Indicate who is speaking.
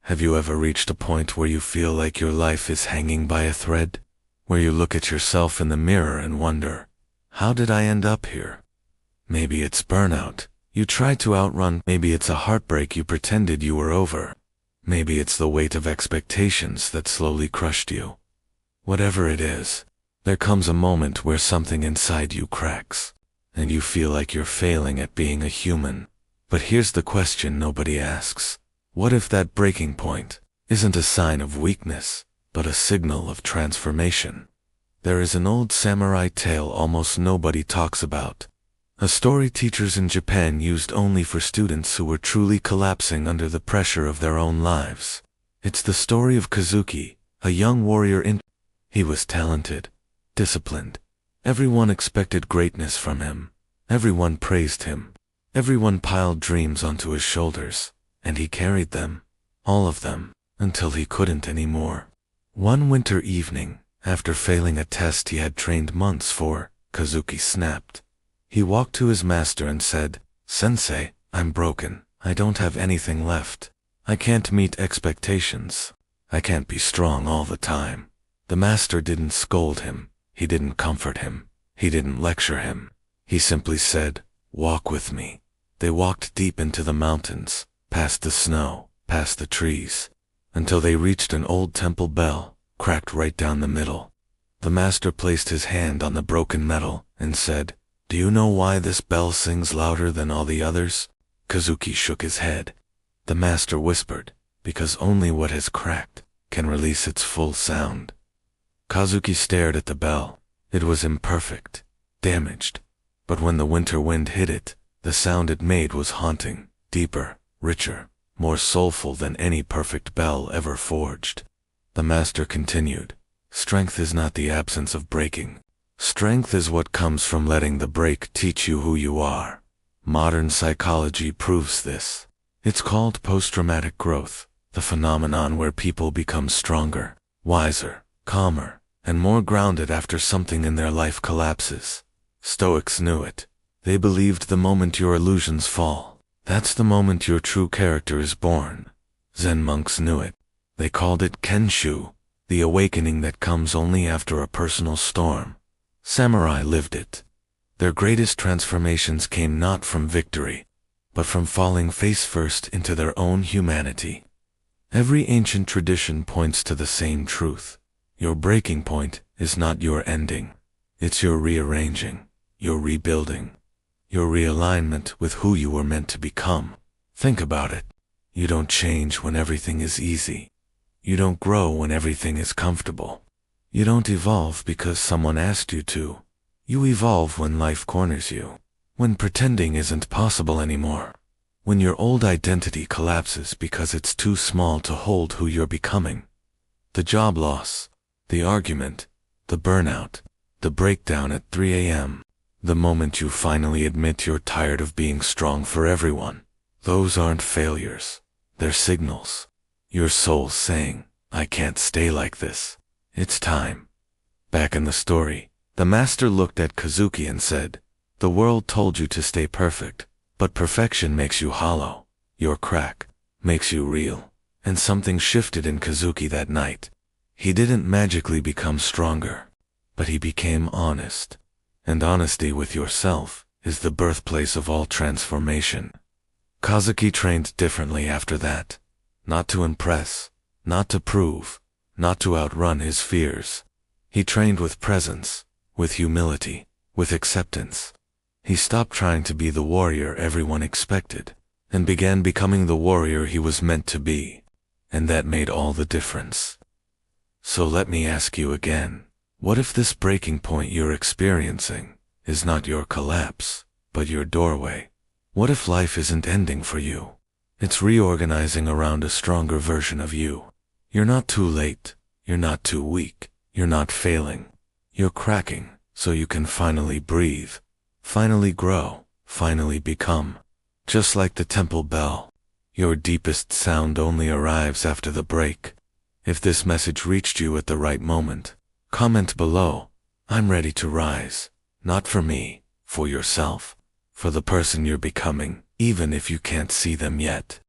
Speaker 1: Have you ever reached a point where you feel like your life is hanging by a thread? Where you look at yourself in the mirror and wonder, how did I end up here? Maybe it's burnout you tried to outrun. Maybe it's a heartbreak you pretended you were over. Maybe it's the weight of expectations that slowly crushed you. Whatever it is, there comes a moment where something inside you cracks, and you feel like you're failing at being a human. But here's the question nobody asks. What if that breaking point isn't a sign of weakness, but a signal of transformation? There is an old samurai tale almost nobody talks about. A story teachers in Japan used only for students who were truly collapsing under the pressure of their own lives. It's the story of Kazuki, a young warrior He was talented, disciplined. Everyone expected greatness from him. Everyone praised him. Everyone piled dreams onto his shoulders, and he carried them, all of them, until he couldn't anymore. One winter evening, after failing a test he had trained months for, Kazuki snapped. He walked to his master and said, "Sensei, I'm broken. I don't have anything left. I can't meet expectations. I can't be strong all the time." The master didn't scold him. He didn't comfort him. He didn't lecture him. He simply said, "Walk with me." They walked deep into the mountains, past the snow, past the trees, until they reached an old temple bell, cracked right down the middle. The master placed his hand on the broken metal and said, "Do you know why this bell sings louder than all the others?" Kazuki shook his head. The master whispered, "Because only what has cracked can release its full sound." Kazuki stared at the bell. It was imperfect, damaged, but when the winter wind hit it, the sound it made was haunting, deeper, richer, more soulful than any perfect bell ever forged. The master continued, "Strength is not the absence of breaking. Strength is what comes from letting the break teach you who you are. Modern psychology proves this. It's called post-traumatic growth, the phenomenon where people become stronger, wiser, calmer, and more grounded after something in their life collapses. Stoics knew it. They believed the moment your illusions fall, that's the moment your true character is born. Zen monks knew it. They called it kenshō, the awakening that comes only after a personal storm. Samurai lived it. Their greatest transformations came not from victory, but from falling face first into their own humanity. Every ancient tradition points to the same truth. Your breaking point is not your ending. It's your rearranging, your rebuilding, your realignment with who you were meant to become. Think about it. You don't change when everything is easy. You don't grow when everything is comfortable. You don't evolve because someone asked you to. You evolve when life corners you. When pretending isn't possible anymore. When your old identity collapses because it's too small to hold who you're becoming. The job loss, the argument, the burnout, the breakdown at 3 a.m., the moment you finally admit you're tired of being strong for everyone. Those aren't failures. They're signals. Your soul saying, "I can't stay like this. It's time." Back in the story, the master looked at Kazuki and said, "The world told you to stay perfect, but perfection makes you hollow. Your crack makes you real." And something shifted in Kazuki that night. He didn't magically become stronger, but he became honest. And honesty with yourself is the birthplace of all transformation. Kazuki trained differently after that. Not to impress, not to prove, not to outrun his fears. He trained with presence, with humility, with acceptance. He stopped trying to be the warrior everyone expected, and began becoming the warrior he was meant to be. And that made all the difference. So let me ask you again, what if this breaking point you're experiencing is not your collapse, but your doorway? What if life isn't ending for you? It's reorganizing around a stronger version of you. You're not too late. You're not too weak. You're not failing. You're cracking so you can finally breathe, finally grow, finally become. Just like the temple bell, your deepest sound only arrives after the break. If this message reached you at the right moment, comment below, "I'm ready to rise." Not for me, for yourself, for the person you're becoming, even if you can't see them yet.